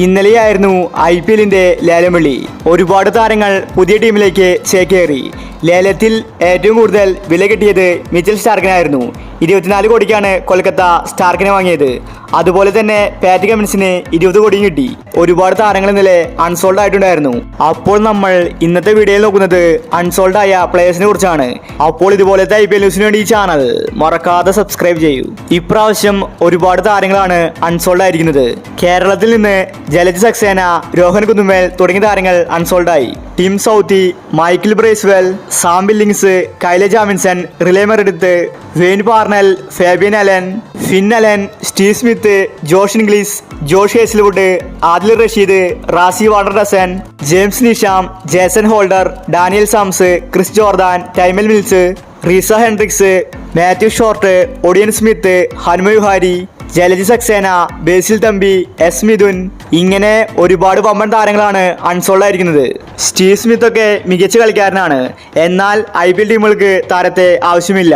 ഇന്നലെയായിരുന്നു IPLന്റെ ലേലംവിളി. ഒരുപാട് താരങ്ങൾ പുതിയ ടീമിലേക്ക് ചേക്കേറി. ലേലത്തിൽ ഏറ്റവും കൂടുതൽ വില കിട്ടിയത് മിച്ചൽ സ്റ്റാർക്കിനായിരുന്നു. 24 കോടിക്കാണ് കൊൽക്കത്ത സ്റ്റാർക്കിനെ വാങ്ങിയത്. അതുപോലെ തന്നെ പാറ്റ് കമിൻസിന് 20 കോടിയും കിട്ടി. ഒരുപാട് താരങ്ങൾ ഇന്നലെ അൺസോൾഡ് ആയിട്ടുണ്ടായിരുന്നു. അപ്പോൾ നമ്മൾ ഇന്നത്തെ വീഡിയോയിൽ നോക്കുന്നത് അൺസോൾഡ് ആയ പ്ലേയേഴ്സിനെ കുറിച്ചാണ്. അപ്പോൾ ഇതുപോലത്തെ IPL ന്യൂസിന് വേണ്ടി ഈ ചാനൽ മറക്കാതെ സബ്സ്ക്രൈബ് ചെയ്യൂ. ഇപ്രാവശ്യം ഒരുപാട് താരങ്ങളാണ് അൺസോൾഡ് ആയിരിക്കുന്നത്. കേരളത്തിൽ നിന്ന് ജലജ് സക്സേന, രോഹൻ കുന്നുമേൽ തുടങ്ങിയ താരങ്ങൾ അൺസോൾഡായി. Tim Southee, Michael Bracewell, Sam Billings, Kyle Jamieson, Riley Meredith, Wayne Parnell, Fabian Allen, Finn Allen, Steve Smith, Josh Inglis, Josh Hazlewood, Adil Rashid, Rassie van der Dussen, James Neesham, Jason Holder, Daniel Sams, Chris Jordan, Tymal Mills, Reeza Hendricks, Matthew Short, Odean Smith, Hanuma Vihari, Jalaj Saxena, Basil Thampi, S Midhun, ഇങ്ങനെ ഒരുപാട് വമ്പൻ താരങ്ങളാണ് unsold ആയിരിക്കുന്നത്. Steve Smith ഒക്കെ മികച്ച കളിക്കാരനാണ്. എന്നാൽ IPL ടീമുകൾക്ക് താരത്തെ ആവശ്യമില്ല.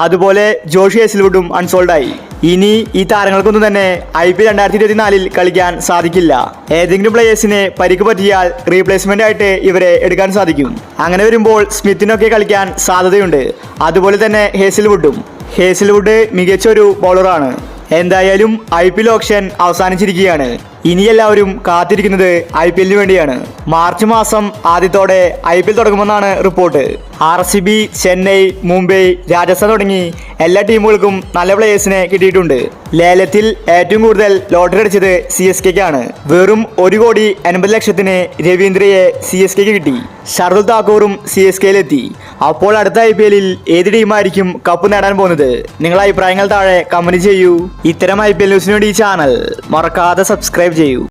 അതുപോലെ ജോഷ് ഹേസ്ൽവുഡും അൺസോൾഡായി. ഇനി ഈ താരങ്ങൾക്കൊന്നും തന്നെ IPL 2024 കളിക്കാൻ സാധിക്കില്ല. ഏതെങ്കിലും പ്ലേയേഴ്സിന് പരിക്ക് പറ്റിയാൽ റീപ്ലേസ്മെന്റ് ആയിട്ട് ഇവരെ എടുക്കാൻ സാധിക്കും. അങ്ങനെ വരുമ്പോൾ സ്മിത്തിനൊക്കെ കളിക്കാൻ സാധ്യതയുണ്ട്. അതുപോലെ തന്നെ ഹേസിൽവുഡ് മികച്ചൊരു ബൗളറാണ്. എന്തായാലും IPL ഓപ്ഷൻ അവസാനിച്ചിരിക്കുകയാണ്. ഇനി എല്ലാവരും കാത്തിരിക്കുന്നത് IPLന് വേണ്ടിയാണ്. മാർച്ച് മാസം ആദ്യത്തോടെ IPL തുടങ്ങുമെന്നാണ് റിപ്പോർട്ട്. RCB, ചെന്നൈ, മുംബൈ, രാജസ്ഥാൻ തുടങ്ങി എല്ലാ ടീമുകൾക്കും നല്ല പ്ലേയേഴ്സിനെ കിട്ടിയിട്ടുണ്ട്. ലേലത്തിൽ ഏറ്റവും കൂടുതൽ ലോട്ടറി അടിച്ചത് CSKയ്ക്കാണ്. വെറും 1,80,00,000 രവീന്ദ്രയെ CSKയ്ക്ക് കിട്ടി. ഷർദുൽ താക്കൂറും CSKയിലെത്തി. അപ്പോൾ അടുത്ത IPLൽ ഏത് ടീമായിരിക്കും കപ്പ് നേടാൻ പോകുന്നത്? നിങ്ങളുടെ അഭിപ്രായങ്ങൾ താഴെ കമന്റ് ചെയ്യൂ. ഇത്തരം IPL ന്യൂസിന് വേണ്ടി ഈ ചാനൽ മറക്കാതെ സബ്സ്ക്രൈബ് ചെയ്യൂ.